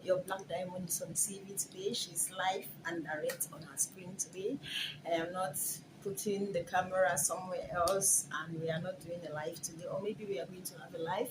Your Black Diamond is on TV today. She's live and direct on her screen today. I am not putting the camera somewhere else, and we are not doing a live today, or maybe we are going to have a live.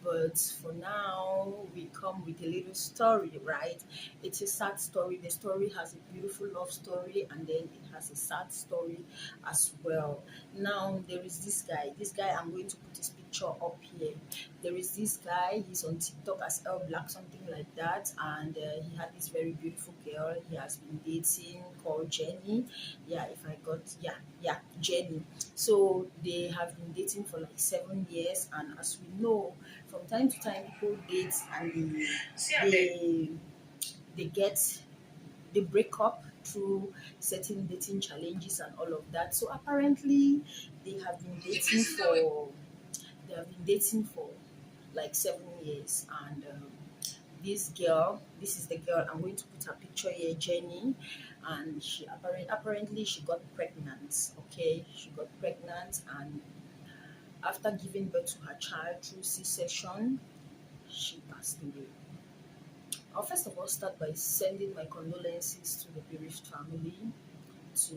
But for now, we come with a little story, right? It's a sad story. The story has a beautiful love story, and then it has a sad story as well. Now, there is this guy. This guy, I'm going to put his picture up here. There is this guy, he's on TikTok as El Black, something like that, and he had this very beautiful girl he has been dating called Jenny. Yeah, if I got, yeah, Jenny. So they have been dating for like 7 years, and as we know, from time to time, people date and they, they get they break up through certain dating challenges and all of that. So apparently, they have been dating for they have been dating for like 7 years, and this is the girl. I'm going to put her picture here, Jenny, and she apparently she got pregnant. Okay, she got pregnant, and after giving birth to her child through C-section, she passed away. I'll first of all start by sending my condolences to the bereaved family, to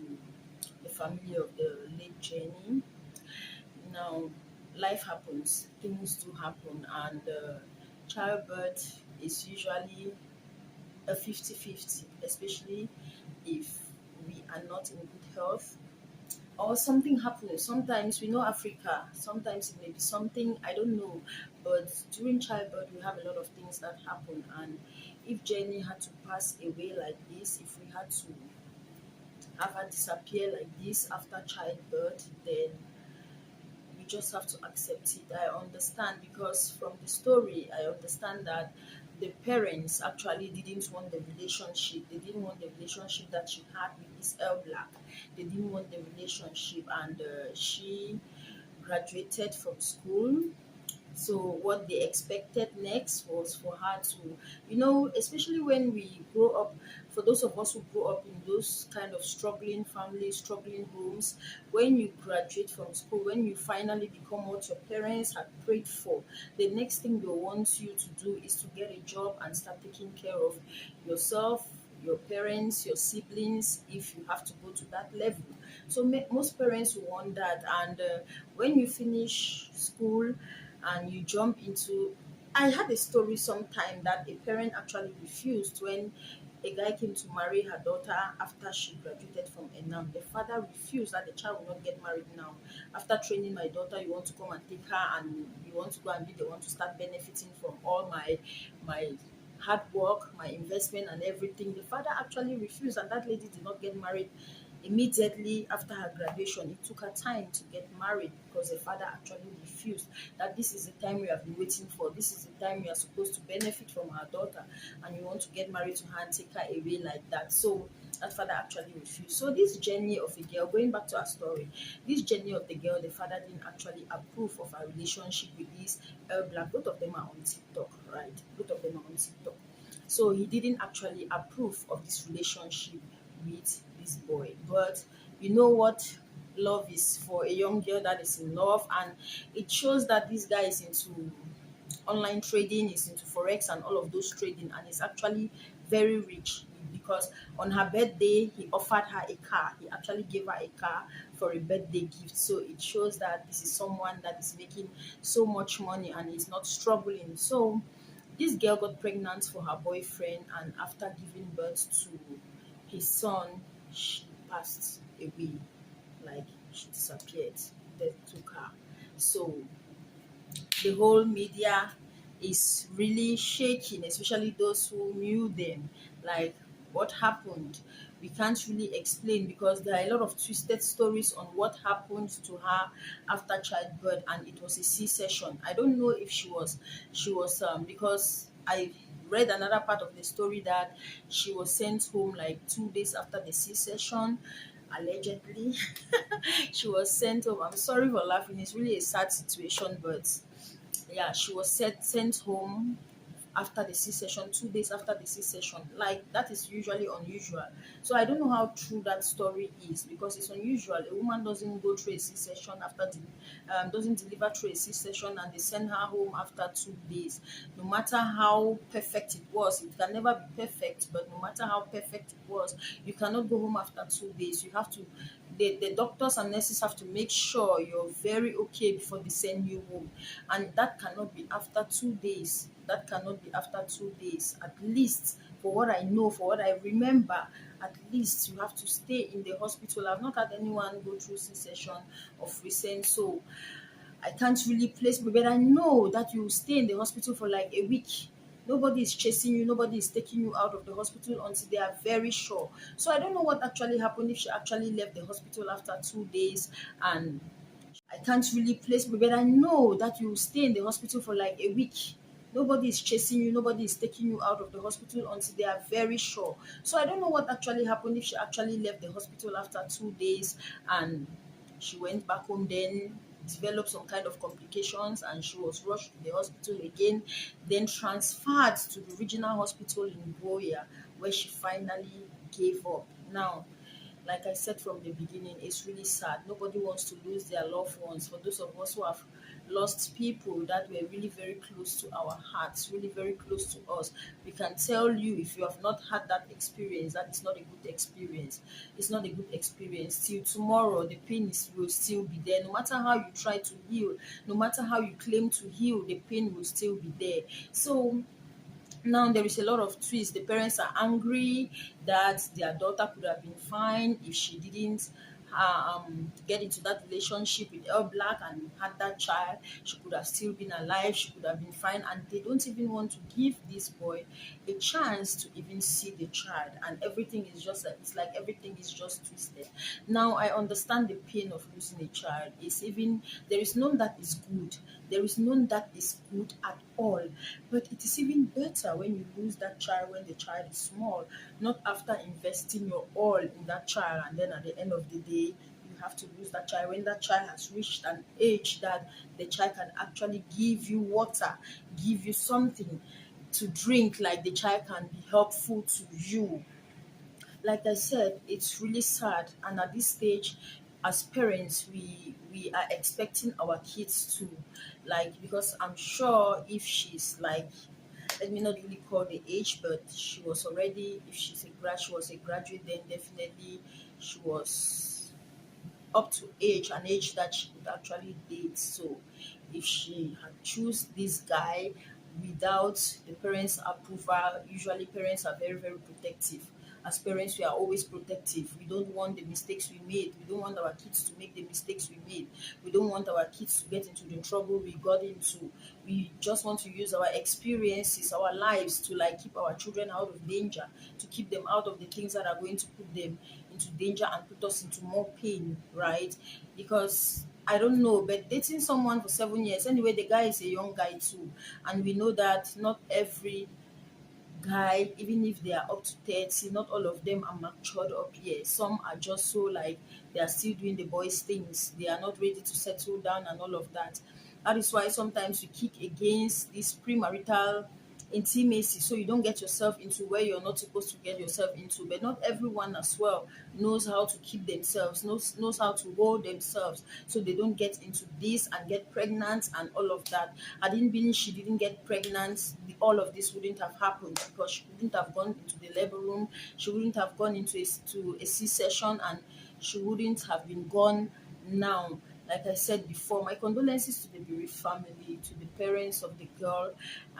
the family of the late Jenny. Now, life happens, things do happen, and childbirth is usually a 50-50, especially if we are not in good health or something happens. Sometimes we know Africa, sometimes it may be something, I don't know, but during childbirth we have a lot of things that happen. And if Jenny had to pass away like this, if we had to have her disappear like this after childbirth, then we just have to accept it. I understand, because from the story I understand that the parents actually didn't want the relationship. They didn't want the relationship that she had with this El Black. They didn't want the relationship, and she graduated from school. So what they expected next was for her to, especially when we grow up, for those of us who grow up in those kind of struggling families, struggling homes, when you graduate from school, when you finally become what your parents had prayed for, the next thing they want you to do is to get a job and start taking care of yourself, your parents, your siblings, if you have to go to that level. So most parents will want that. And when you finish school and you jump into, I had a story sometime that a parent actually refused when a guy came to marry her daughter after she graduated from Enam. The father refused that the child will not get married now. After training my daughter, you want to come and take her, and you want to go and be the one to start benefiting from all my hard work, my investment and everything. The father actually refused, and that lady did not get married immediately after her graduation. It took her time to get married because the father actually refused, that this is the time we have been waiting for. This is the time we are supposed to benefit from our daughter, and you want to get married to her and take her away like that. So that father actually refused. So this journey of a girl, going back to our story, this journey of the girl, the father didn't actually approve of her relationship with this El Black. Both of them are on TikTok, right? Both of them are on TikTok. So he didn't actually approve of this relationship with this boy. But you know what love is for a young girl that is in love, and it shows that this guy is into online trading, is into forex and all of those trading, and is actually very rich, because on her birthday he offered her a car. He actually gave her a car for a birthday gift. So it shows that this is someone that is making so much money and is not struggling. So this girl got pregnant for her boyfriend, and after giving birth to his son, she passed away. Like, she disappeared. Death took her. So the whole media is really shaking, especially those who knew them. Like, what happened? We can't really explain, because there are a lot of twisted stories on what happened to her after childbirth, and it was a C-section. I don't know if she was because I read another part of the story that she was sent home like 2 days after the C-section, allegedly. She was sent home. I'm sorry for laughing. It's really a sad situation, but yeah, she was sent home after the C-section, 2 days after the C-section. Like that is usually unusual. So I don't know how true that story is because it's unusual. A woman doesn't go through a C-section doesn't deliver through a C-section and they send her home after 2 days. No matter how perfect it was, it can never be perfect, but no matter how perfect it was, you cannot go home after 2 days. You have to the doctors and nurses have to make sure you're very okay before they send you home. And that cannot be after 2 days. That cannot be after 2 days. At least, for what I know, for what I remember, at least you have to stay in the hospital. I've not had anyone go through C-section of recent, so I can't really place me, but I know that you will stay in the hospital for like a week. Nobody is chasing you, nobody is taking you out of the hospital until they are very sure. So I don't know what actually happened if she actually left the hospital after 2 days, and I can't really place me, but I know that you will stay in the hospital for like a week. Nobody is chasing you, nobody is taking you out of the hospital until they are very sure. So I don't know what actually happened if she actually left the hospital after 2 days and she went back home, then developed some kind of complications and she was rushed to the hospital again, then transferred to the regional hospital in Boya where she finally gave up. Now, like I said from the beginning, it's really sad. Nobody wants to lose their loved ones. For those of us who have lost people that were really very close to our hearts, really very close to us, we can tell you if you have not had that experience, that is not a good experience. It's not a good experience. Till tomorrow, the pain will still be there. No matter how you try to heal, no matter how you claim to heal, the pain will still be there. So now there is a lot of twist. The parents are angry that their daughter could have been fine if she didn't get into that relationship with El Black and had that child. She could have still been alive. She could have been fine, and they don't even want to give this boy a chance to even see the child. And everything is just it's like everything is just twisted. Now I understand the pain of losing a child. It's even there is none that is good. There is none that is good at all. But it is even better when you lose that child when the child is small, not after investing your all in that child and then at the end of the day you have to lose that child when that child has reached an age that the child can actually give you water, give you something to drink, like the child can be helpful to you. Like I said, it's really sad. And at this stage, as parents, we are expecting our kids to like because I'm sure if she's like let me not really call the age, but she was already if she was a graduate, then definitely she was up to an age that she could actually date. So if she had choose this guy without the parents' approval, usually parents are very, very protective. As parents, we are always protective. We don't want the mistakes we made. We don't want our kids to make the mistakes we made. We don't want our kids to get into the trouble we got into. We just want to use our experiences, our lives to like keep our children out of danger, to keep them out of the things that are going to put them into danger and put us into more pain, right? Because I don't know, but dating someone for 7 years, anyway, the guy is a young guy too. And we know that not every guy, even if they are up to 30, not all of them are matured up here. Some are just so like they are still doing the boys' things. They are not ready to settle down and all of that. That is why sometimes we kick against this premarital intimacy so you don't get yourself into where you're not supposed to get yourself into. But not everyone as well knows how to keep themselves, knows how to hold themselves so they don't get into this and get pregnant and all of that. Had it been she didn't get pregnant, all of this wouldn't have happened because she wouldn't have gone into the labor room, she wouldn't have gone into a C-section, and she wouldn't have been gone now. Like I said before, my condolences to the bereaved family, to the parents of the girl,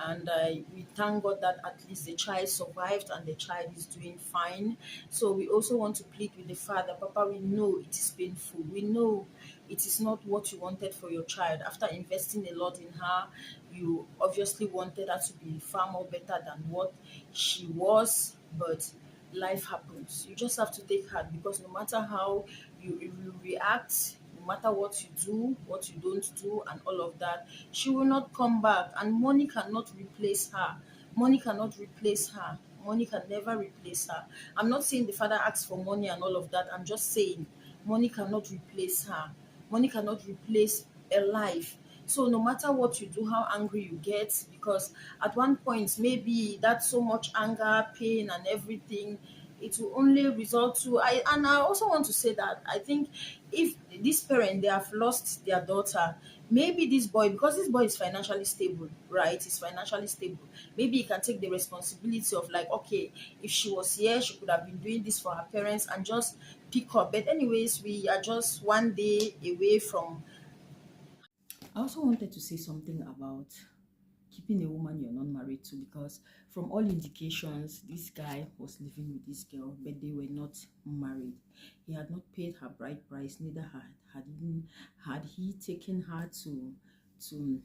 and we thank God that at least the child survived and the child is doing fine. So we also want to plead with the father, Papa, we know it is painful. We know it is not what you wanted for your child. After investing a lot in her, you obviously wanted her to be far more better than what she was, but life happens. You just have to take heart because no matter how you react, no matter what you do, what you don't do, and all of that, she will not come back. And money cannot replace her. Money cannot replace her. Money can never replace her. I'm not saying the father asks for money and all of that. I'm just saying money cannot replace her. Money cannot replace a life. So no matter what you do, how angry you get, because at one point maybe that so much anger, pain, and everything, it will only result to I also want to say that I think if this parent they have lost their daughter, maybe this boy, because this boy is financially stable, right? He's financially stable. Maybe he can take the responsibility of like, okay, if she was here, she could have been doing this for her parents and just pick up. But anyways, we are just one day away from. I also wanted to say something about keeping a woman you're not married to, because from all indications this guy was living with this girl but they were not married. He had not paid her bride price, neither had he taken her to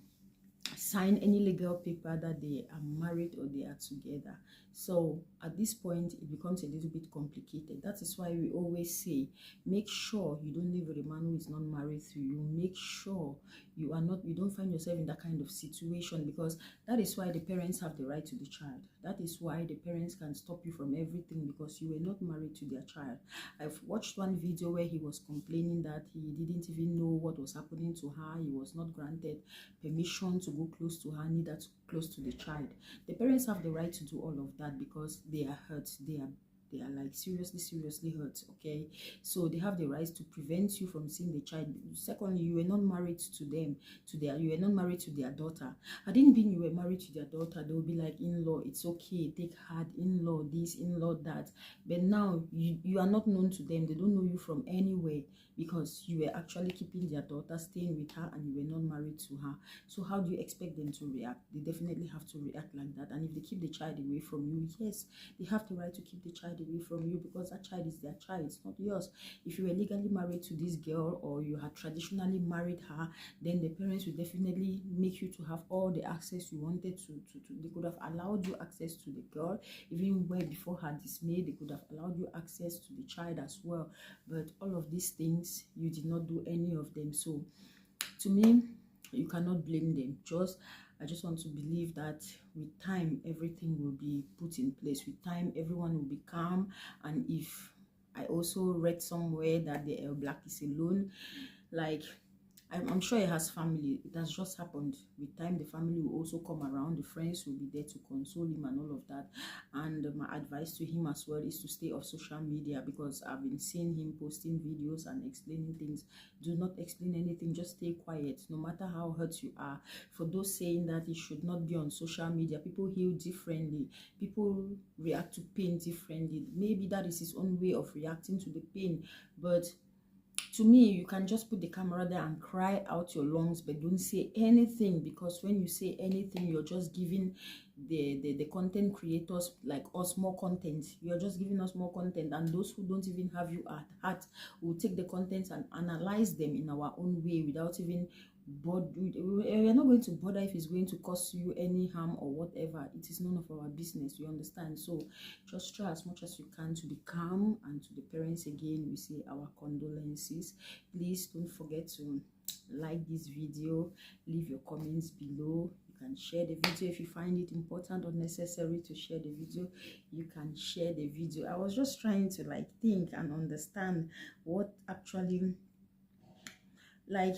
sign any legal paper that they are married or they are together. So at this point it becomes a little bit complicated. That is why we always say, make sure you don't live with a man who is not married to you. Make sure you don't find yourself in that kind of situation, because that is why the parents have the right to the child. That is why the parents can stop you from everything, because you were not married to their child. I've watched one video where he was complaining that he didn't even know what was happening to her. He was not granted permission to go close to her, neither to close to the child. The parents have the right to do all of that because they are hurt. They are like seriously hurt. Okay, so they have the right to prevent you from seeing the child. Secondly, you were not married to them, you were not married to their daughter. Had it been you were married to their daughter, they would be like, in-law, it's okay, take hard, in-law this, in-law that. But now you are not known to them. They don't know you from anywhere, because you were actually keeping their daughter, staying with her, and you were not married to her. So how do you expect them to react? They definitely have to react like that. And if they keep the child away from you, yes, they have the right to keep the child away from you, because that child is their child, it's not yours. If you were legally married to this girl, or you had traditionally married her, then the parents will definitely make you to have all the access you wanted to. They could have allowed you access to the girl even way before her dismay. They could have allowed you access to the child as well. But all of these things, you did not do any of them. So to me, you cannot blame them. I just want to believe that with time everything will be put in place. With time everyone will be calm. And if I also read somewhere that the El Black is alone, like I'm sure he has family. It has just happened. With time, the family will also come around. The friends will be there to console him and all of that. And my advice to him as well is to stay off social media, because I've been seeing him posting videos and explaining things. Do not explain anything. Just stay quiet, no matter how hurt you are. For those saying that he should not be on social media, people heal differently. People react to pain differently. Maybe that is his own way of reacting to the pain. But to me, you can just put the camera there and cry out your lungs, but don't say anything, because when you say anything, you're just giving the content creators like us more content. You're just giving us more content, and those who don't even have you at heart will take the contents and analyze them in our own way without even we're not going to bother if it's going to cause you any harm or whatever. It is none of our business, you understand? So just try as much as you can to be calm. And to the parents, again, we say our condolences. Please don't forget to like this video, leave your comments below. You can share the video if you find it important or necessary to share the video. You can share the video. I was just trying to like think and understand what actually, like,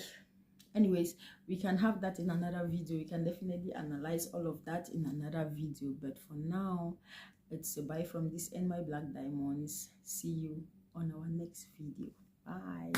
anyways, we can have that in another video. We can definitely analyze all of that in another video. But for now, it's a bye from this and my Black Diamonds. See you on our next video. Bye.